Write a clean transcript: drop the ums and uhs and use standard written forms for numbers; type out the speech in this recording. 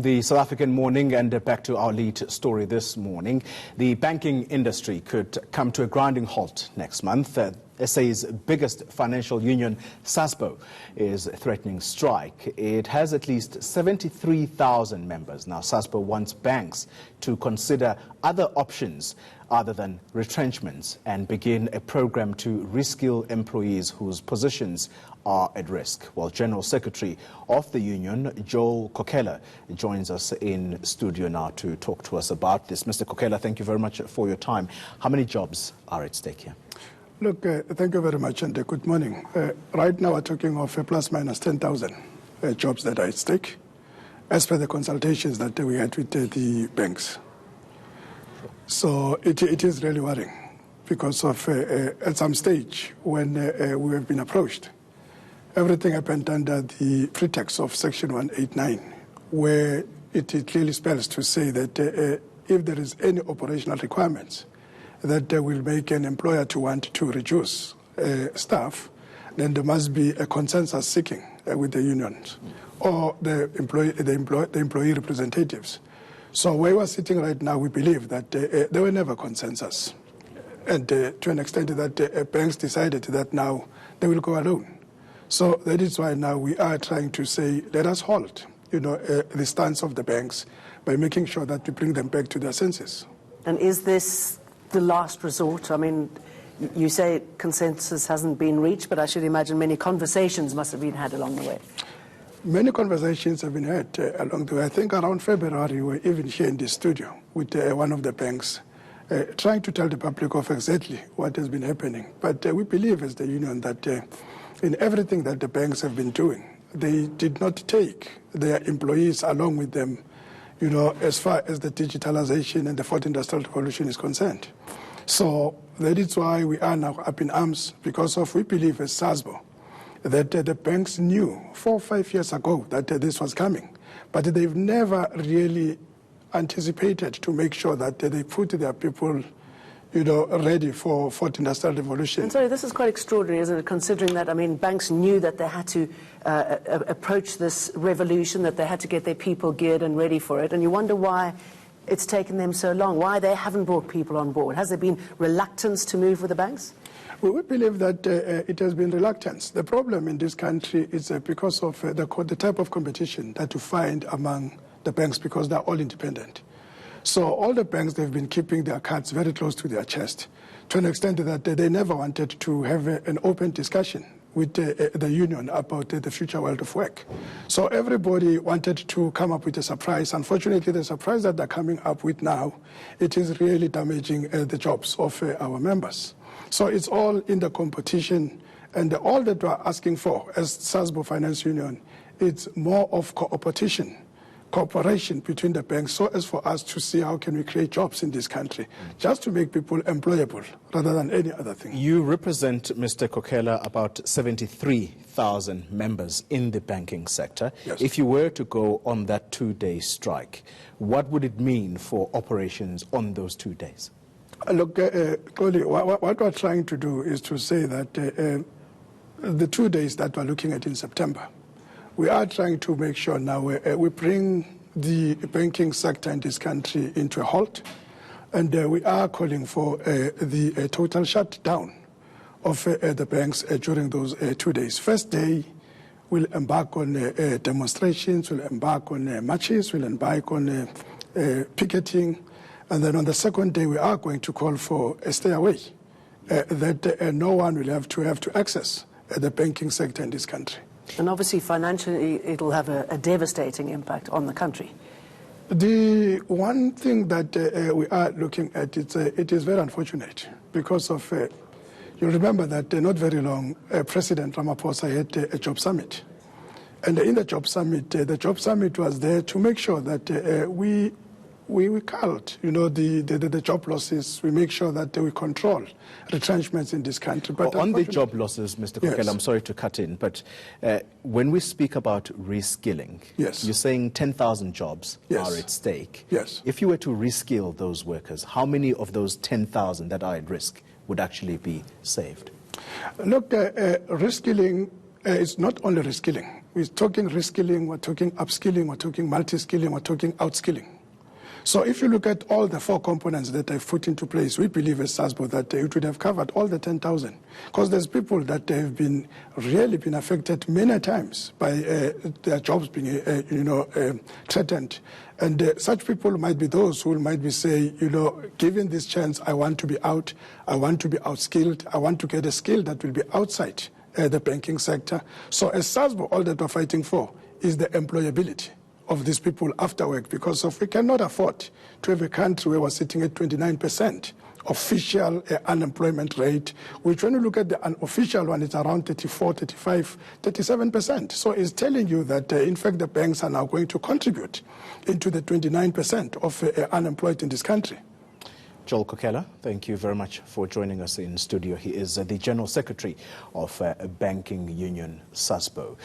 The South African morning, and back to our lead story this morning. The banking industry could come to a grinding halt next month. SA's biggest financial union, Sasbo, is threatening strike. It has at least 73,000 members. Now, Sasbo wants banks to consider other options other than retrenchments and begin a program to reskill employees whose positions are at risk. Well, General Secretary of the union, Joel Kokela, joins us in studio now to talk to us about this. Mr. Kokela, thank you very much for your time. How many jobs are at stake here? Look, thank you very much and good morning. Right now we're talking of plus minus 10,000 jobs that are at stake, as per the consultations that we had with the banks. So it is really worrying because of at some stage when we have been approached, everything happened under the pretext of Section 189, where it clearly spells to say that if there is any operational requirements that will make an employer to want to reduce staff, then there must be a consensus seeking with the unions or the employee representatives. So where we're sitting right now, we believe that there were never consensus. And to an extent that banks decided that now they will go alone. So that is why now we are trying to say, let us halt, the stance of the banks by making sure that we bring them back to their senses. And is this the last resort? I mean, you say consensus hasn't been reached, but I should imagine many conversations must have been had along the way. Many conversations have been had along the way. I think around February we were even here in the studio with one of the banks trying to tell the public of exactly what has been happening. But we believe as the union that in everything that the banks have been doing, they did not take their employees along with them, as far as the digitalization and the fourth industrial revolution is concerned. So that is why we are now up in arms, because we believe as Sasbo that the banks knew 4 or 5 years ago that this was coming, but they've never really anticipated to make sure that they put their people ready for fourth industrial revolution. And sorry, this is quite extraordinary, isn't it, considering that, I mean, banks knew that they had to approach this revolution, that they had to get their people geared and ready for it, and you wonder why it's taken them so long, why they haven't brought people on board. Has there been reluctance to move with the banks? Well, we believe that it has been reluctance. The problem in this country is because of the type of competition that you find among the banks, because they're all independent. So all the banks, they've been keeping their cards very close to their chest, to an extent that they never wanted to have an open discussion with the union about the future world of work. So everybody wanted to come up with a surprise. Unfortunately, the surprise that they're coming up with now, it is really damaging the jobs of our members. So it's all in the competition, and all that we're asking for as Sasbo Finance Union, it's more of cooperation between the banks, so as for us to see how can we create jobs in this country, just to make people employable rather than any other thing. You represent, Mr. Kokela, about 73,000 members in the banking sector. Yes. If you were to go on that 2-day strike, what would it mean for operations on those 2 days? Look, Cody, what we're trying to do is to say that the 2 days that we're looking at in September, we are trying to make sure now we bring the banking sector in this country into a halt, and we are calling for the total shutdown of the banks during those 2 days. First day, we'll embark on demonstrations, we'll embark on marches, we'll embark on picketing, and then on the second day, we are going to call for a stay away, that no one will have to access the banking sector in this country. And obviously, financially, it'll have a devastating impact on the country. The one thing that we are looking at, it is very unfortunate because of, you'll remember that not very long, President Ramaphosa had a job summit. And in the job summit was there to make sure that we culled, the job losses. We make sure that we control retrenchments in this country. But on the job losses, Mr. Kokela, yes. I'm sorry to cut in, but when we speak about reskilling, yes. You're saying 10,000 jobs yes. are at stake. Yes. If you were to reskill those workers, how many of those 10,000 that are at risk would actually be saved? Look, reskilling is not only reskilling. We're talking reskilling, we're talking upskilling, we're talking multi-skilling, we're talking outskilling. So if you look at all the 4 components that I've put into place, we believe as Sasbo that it would have covered all the 10,000. Because there's people that have been really been affected many times by their jobs being, threatened. And such people might be those who might be saying, given this chance, I want to be out, I want to be outskilled, I want to get a skill that will be outside the banking sector. So as Sasbo, all that we're fighting for is the employability of these people after work, because we cannot afford to have a country where we're sitting at 29% official unemployment rate, which when you look at the unofficial one, it's around 34, 35, 37%. So it's telling you that, in fact, the banks are now going to contribute into the 29% of unemployed in this country. Joel Kokela, thank you very much for joining us in studio. He is the General Secretary of Banking Union Sasbo.